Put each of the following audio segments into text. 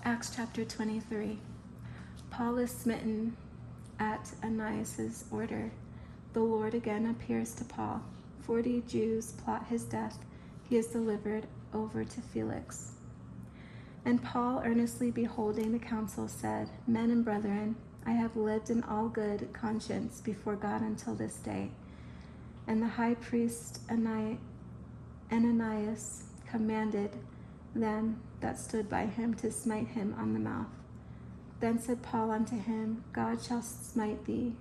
Acts chapter 23. Paul is smitten at Ananias' order. The Lord again appears to Paul. 40 Jews plot his death. He is delivered over to Felix. And Paul, earnestly beholding the council, said, Men and brethren, I have lived in all good conscience before God until this day. And the high priest Ananias commanded them that stood by him to smite him on the mouth. Then said Paul unto him, God shall smite thee,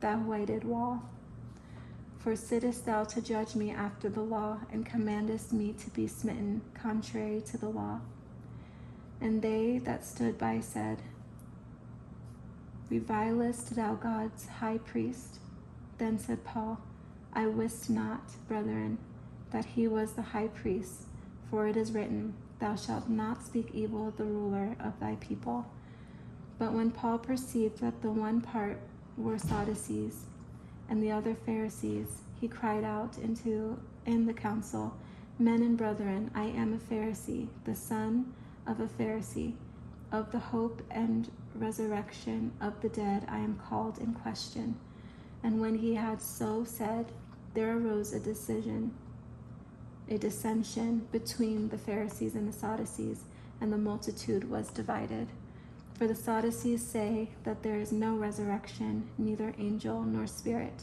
thou whited wall. For sittest thou to judge me after the law, and commandest me to be smitten contrary to the law? And they that stood by said, Revilest thou God's high priest? Then said Paul, I wist not, brethren, that he was the high priest, for it is written, Thou shalt not speak evil of the ruler of thy people. But when Paul perceived that the one part were Sadducees, and the other Pharisees, he cried out in the council, Men and brethren, I am a Pharisee, the son of a Pharisee. Of the hope and resurrection of the dead I am called in question. And when he had so said, there arose a dissension between the Pharisees and the Sadducees, and the multitude was divided. For the Sadducees say that there is no resurrection, neither angel nor spirit,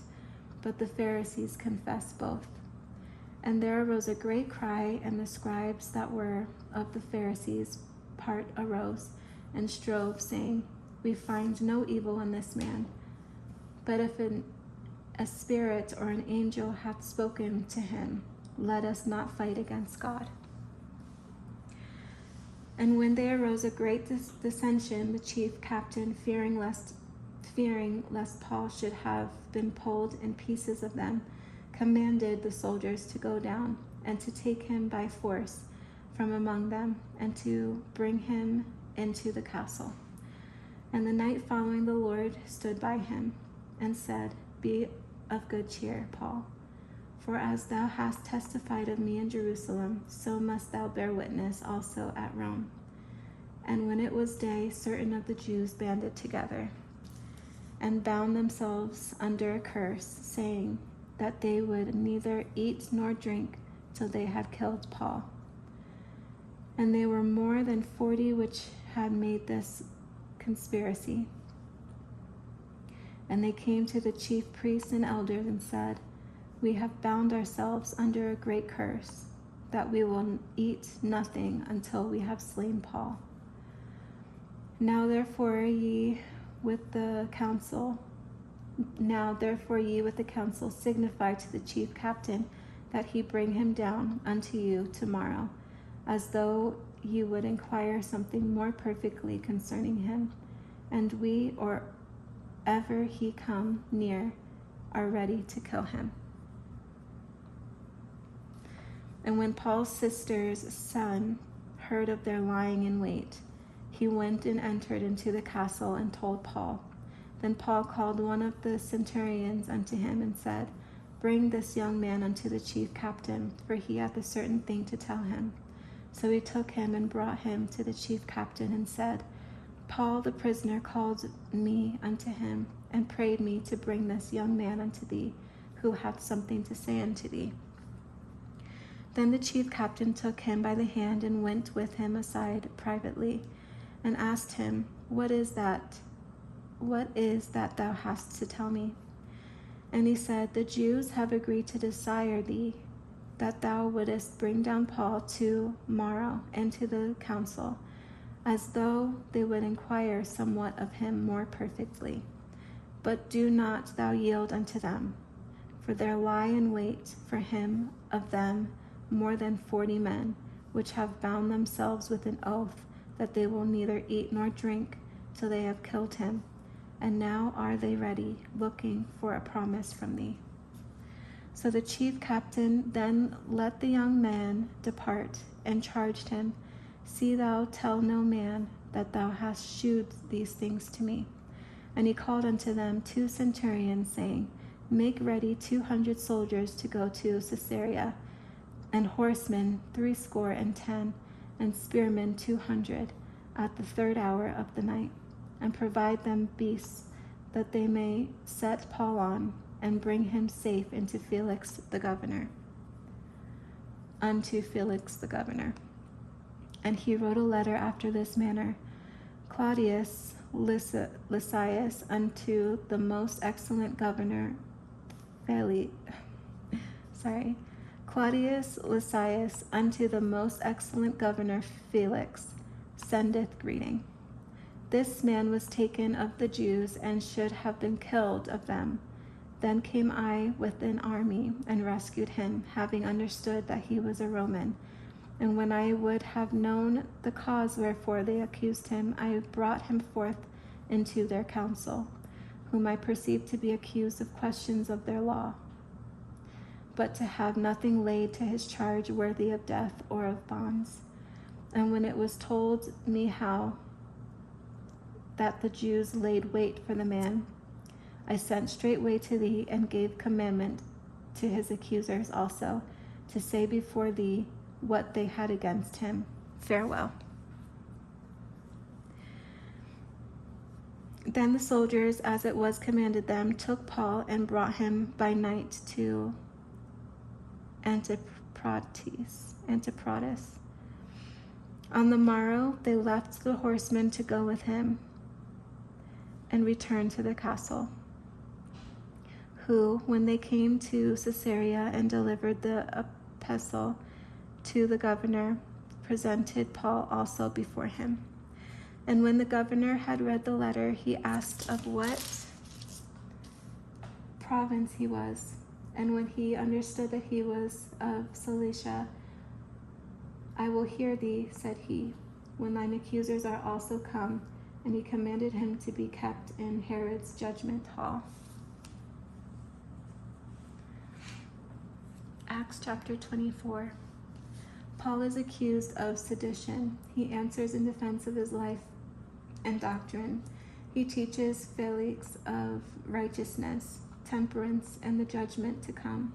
but the Pharisees confess both. And there arose a great cry, and the scribes that were of the Pharisees' part arose, and strove, saying, We find no evil in this man. But if a spirit or an angel hath spoken to him, let us not fight against God. And when there arose a great dissension, the chief captain, fearing lest Paul should have been pulled in pieces of them, commanded the soldiers to go down and to take him by force from among them, and to bring him into the castle. And the night following, the Lord stood by him and said, Be of good cheer, Paul. For as thou hast testified of me in Jerusalem, so must thou bear witness also at Rome. And when it was day, certain of the Jews banded together, and bound themselves under a curse, saying that they would neither eat nor drink till they had killed Paul. And they were more than 40 which had made this conspiracy. And they came to the chief priests and elders and said, We have bound ourselves under a great curse, that we will eat nothing until we have slain Paul. Now therefore ye with the council signify to the chief captain that he bring him down unto you tomorrow, as though you would inquire something more perfectly concerning him. And we, or ever he come near, are ready to kill him. And when Paul's sister's son heard of their lying in wait, he went and entered into the castle and told Paul. Then Paul called one of the centurions unto him and said, Bring this young man unto the chief captain, for he hath a certain thing to tell him. So he took him and brought him to the chief captain and said, Paul the prisoner called me unto him, and prayed me to bring this young man unto thee, who hath something to say unto thee. Then the chief captain took him by the hand and went with him aside privately, and asked him, What is that thou hast to tell me? And he said, The Jews have agreed to desire thee, that thou wouldest bring down Paul tomorrow into the council, as though they would inquire somewhat of him more perfectly. But do not thou yield unto them, for there lie in wait for him of them more than 40 men, which have bound themselves with an oath that they will neither eat nor drink till they have killed him. And now are they ready, looking for a promise from thee. So the chief captain then let the young man depart, and charged him, See thou tell no man that thou hast shewed these things to me. And he called unto them 2 centurions, saying, Make ready 200 soldiers to go to Caesarea, and horsemen 70, and spearmen 200. at the 3rd hour of the night, and provide them beasts, that they may set Paul on, and bring him safe unto Felix the governor. And he wrote a letter after this manner: Claudius Lysias unto the most excellent governor Claudius Lysias unto the most excellent governor Felix sendeth greeting. This man was taken of the Jews, and should have been killed of them. Then came I with an army, and rescued him, having understood that he was a Roman. And when I would have known the cause wherefore they accused him, I brought him forth into their council, whom I perceived to be accused of questions of their law, but to have nothing laid to his charge worthy of death or of bonds. And when it was told me how that the Jews laid wait for the man, I sent straightway to thee, and gave commandment to his accusers also, to say before thee what they had against him. Farewell. Then the soldiers, as it was commanded them, took Paul and brought him by night to Antiprotus. On the morrow they left the horsemen to go with him, and returned to the castle, who, when they came to Caesarea and delivered the epistle to the governor, presented Paul also before him. And when the governor had read the letter, he asked of what province he was. And when he understood that he was of Cilicia, I will hear thee, said he, when thine accusers are also come. And he commanded him to be kept in Herod's judgment hall. Acts chapter 24. Paul is accused of sedition. He answers in defense of his life and doctrine. He teaches Felix of righteousness, temperance, and the judgment to come.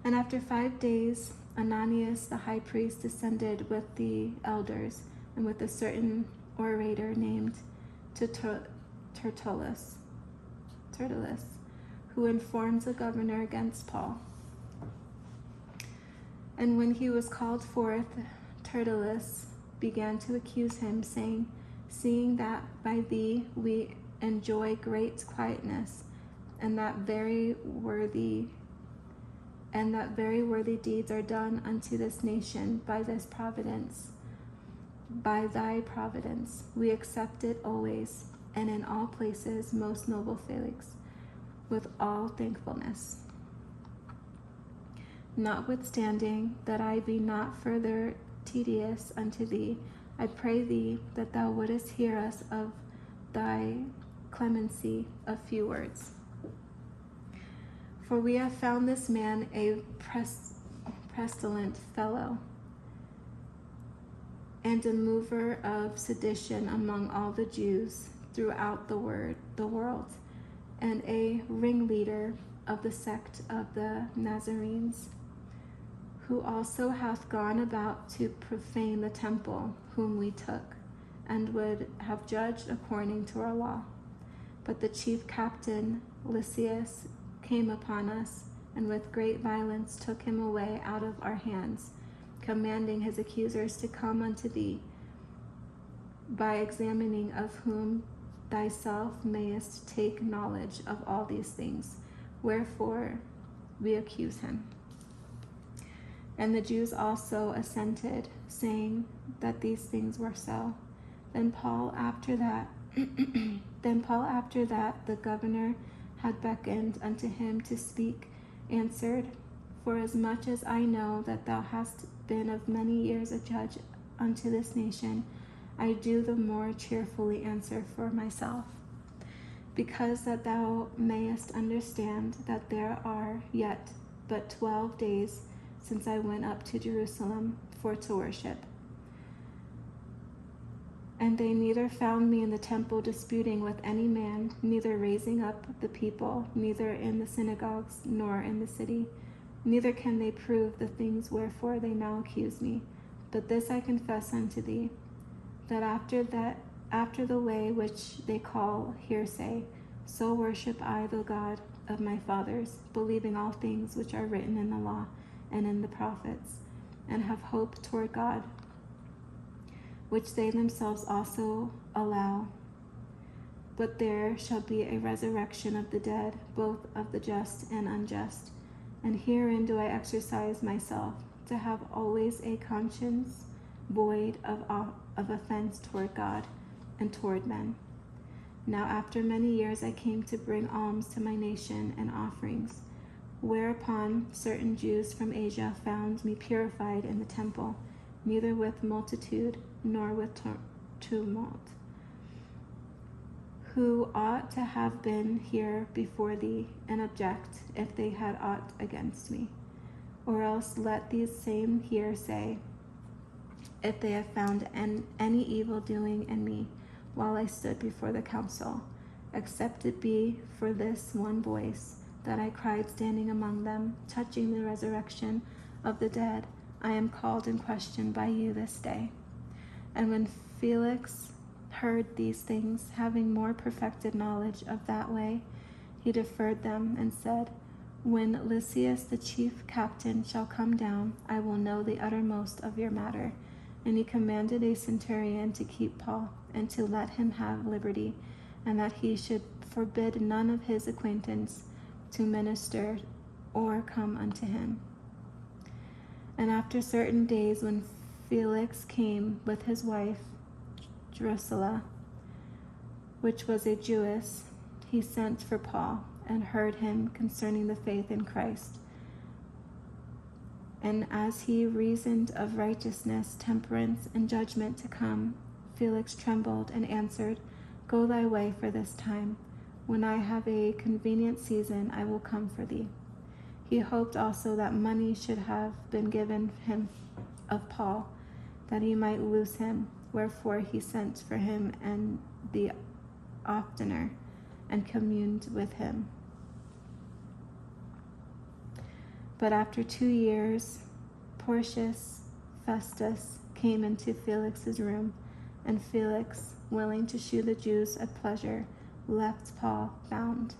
And after 5 days, Ananias the high priest descended with the elders and with a certain orator named Tertullus, who informed the governor against Paul. And when he was called forth, Tertullus began to accuse him, saying, seeing that by thee we enjoy great quietness, and that very worthy deeds are done unto this nation by thy providence, we accept it always, and in all places, most noble Felix, with all thankfulness. Notwithstanding that I be not further tedious unto thee, I pray thee that thou wouldest hear us of thy clemency a few words. For we have found this man a pestilent fellow, and a mover of sedition among all the Jews throughout the world, and a ringleader of the sect of the Nazarenes, who also hath gone about to profane the temple, whom we took, and would have judged according to our law. But the chief captain Lysias came upon us, and with great violence took him away out of our hands, commanding his accusers to come unto thee, by examining of whom thyself mayest take knowledge of all these things, wherefore we accuse him. And the Jews also assented, saying that these things were so. Then Paul after that the governor had beckoned unto him to speak, answered, forasmuch as I know that thou hast been of many years a judge unto this nation, I do the more cheerfully answer for myself, because that thou mayest understand that there are yet but 12 days since I went up to Jerusalem for to worship. And they neither found me in the temple disputing with any man, neither raising up the people, neither in the synagogues, nor in the city. Neither can they prove the things wherefore they now accuse me. But this I confess unto thee, that after the way which they call hearsay, so worship I the God of my fathers, believing all things which are written in the law and in the prophets, and have hope toward God, which they themselves also allow. But there shall be a resurrection of the dead, both of the just and unjust. And herein do I exercise myself, to have always a conscience void of offense toward God and toward men. Now after many years I came to bring alms to my nation and offerings, whereupon certain Jews from Asia found me purified in the temple, neither with multitude nor with tumult, who ought to have been here before thee, and object if they had aught against me. Or else let these same here say, if they have found any evil doing in me while I stood before the council, except it be for this one voice that I cried standing among them, touching the resurrection of the dead, I am called in question by you this day. And when Felix heard these things, having more perfected knowledge of that way, he deferred them and said, when Lysias the chief captain shall come down, I will know the uttermost of your matter. And he commanded a centurion to keep Paul, and to let him have liberty, and that he should forbid none of his acquaintance to minister or come unto him. And after certain days, when Felix came with his wife Drusilla, which was a Jewess, he sent for Paul, and heard him concerning the faith in Christ. And as he reasoned of righteousness, temperance, and judgment to come, Felix trembled and answered, go thy way for this time. When I have a convenient season, I will come for thee. He hoped also that money should have been given him of Paul, that he might loose him. Wherefore he sent for him and the oftener, and communed with him. But after 2 years, Porcius Festus came into Felix's room, and Felix, willing to shew the Jews at pleasure, left Paul bound.